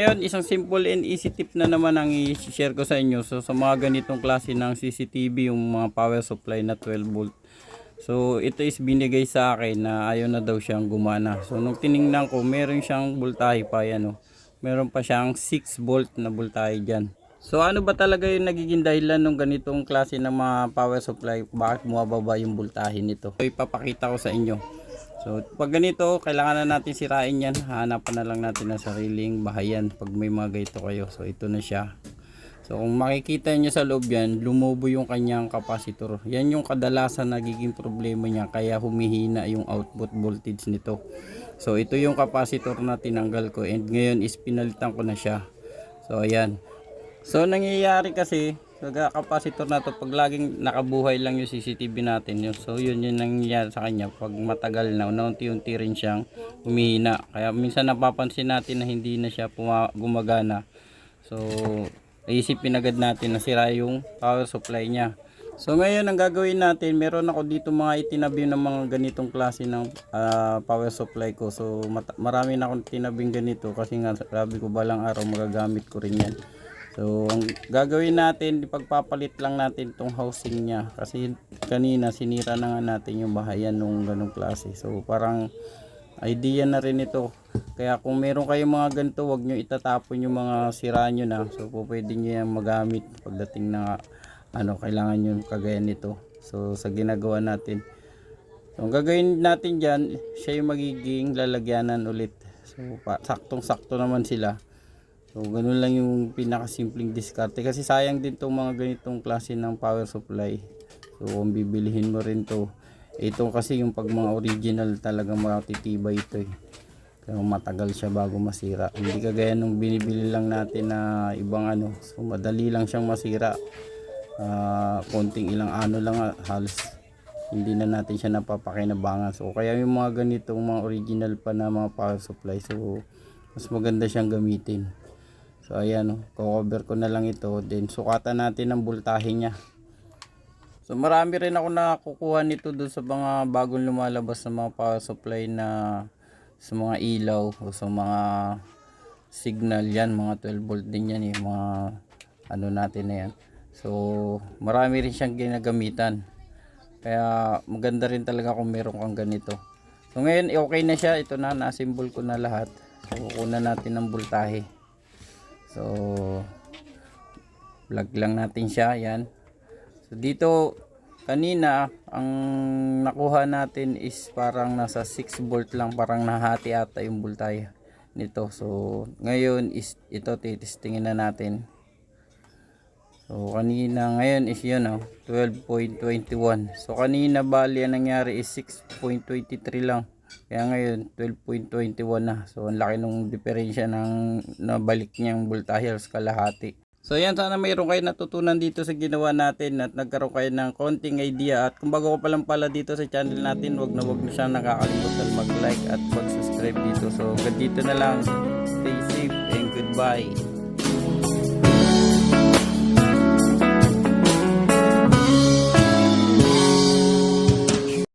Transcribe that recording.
ngayon, isang simple and easy tip na naman ang i-share ko sa inyo. So sa mga ganitong klase ng CCTV, yung mga power supply na 12 volt. So ito is binigay sa akin na ayaw na daw siyang gumana. So nung tiningnan ko, meron siyang voltahe pa yan, oh. Meron pa siyang 6 volt na voltahe dyan. So ano ba talaga yung nagiging dahilan ng ganitong klase ng mga power supply? Bakit bumababa yung voltahe nito? So ipapakita ko sa inyo. So pag ganito, kailangan na natin sirain yan. Hanapan na lang natin ng sariling bahayan pag may mga ganito kayo. So ito na siya. So kung makikita nyo sa loob yan, lumubo yung kanyang kapasitor. Yan yung kadalasan nagiging problema niya, kaya humihina yung output voltage nito. So ito yung kapasitor na tinanggal ko, and ngayon is pinalitan ko na siya. So ayan. So nangyayari kasi sa kapasitor na to, pag laging nakabuhay lang yung CCTV natin yun, so yun yung nangyayari sa kanya. Pag matagal na, unti-unti rin siyang humihina. Kaya minsan napapansin natin na hindi na siya gumagana. So naisipin agad natin na sira yung power supply niya. So ngayon ang gagawin natin, meron ako dito mga itinabi ng mga ganitong klase ng power supply ko. So marami na akong tinabing ganito kasi nga sabi ko balang araw magagamit ko rin yan. So ang gagawin natin, ipagpapalit lang natin itong housing niya kasi kanina sinira na nga natin yung bahayan nung ganong klase. So parang idea na rin ito. Kaya kung meron kayong mga ganito, wag nyo itatapon yung mga sira nyo na. So pwede nyo yan magamit pagdating na kailangan nyo kagaya nito. So sa ginagawa natin, so ang gagawin natin dyan, siya yung magiging lalagyanan ulit. So saktong sakto naman sila. So ganun lang yung pinakasimpleng diskarte, kasi sayang din tong mga ganitong klase ng power supply. So kung bibilihin mo rin to, ito kasi yung pag mga original talagang matitibay ito eh. Kaya matagal siya bago masira. Hindi kagaya nung binibili lang natin na ibang so madali lang siyang masira. Konting ilang lang, halos hindi na natin siya napapakinabangan. So kaya yung mga ganitong mga original pa na mga power supply, so mas maganda siyang gamitin. So ayan, cover ko na lang ito, then sukatan natin ang voltahe niya. So marami rin ako nakukuha nito doon sa mga bagong lumalabas na mga power supply na sa mga ilaw o sa mga signal yan, mga 12 volt din yan, yung mga natin na yan. So marami rin siyang ginagamitan, kaya maganda rin talaga kung meron kang ganito. So ngayon okay na siya, ito na, nasimbol ko na lahat. So kukunan natin ng voltahe. So plug lang natin siya, yan. So dito kanina ang nakuha natin is parang nasa 6 volt lang, parang nahati ata yung voltahe nito. So ngayon is ito titestingin na natin. So kanina, ngayon is yun 12.21. So kanina bali ang nangyari is 6.23 lang. Kaya ngayon 12.21 na. So ang laki ng diferensya ng nabalik niyang voltahe sa kalahati. So yan, sana mayroon kayo natutunan dito sa ginawa natin at nagkaroon kayo ng konting idea. At kung bago ko pa lang pala dito sa channel natin, wag na siya nakakalimutan mag-like at mag-subscribe dito. So hanggang dito na lang. Stay safe and goodbye.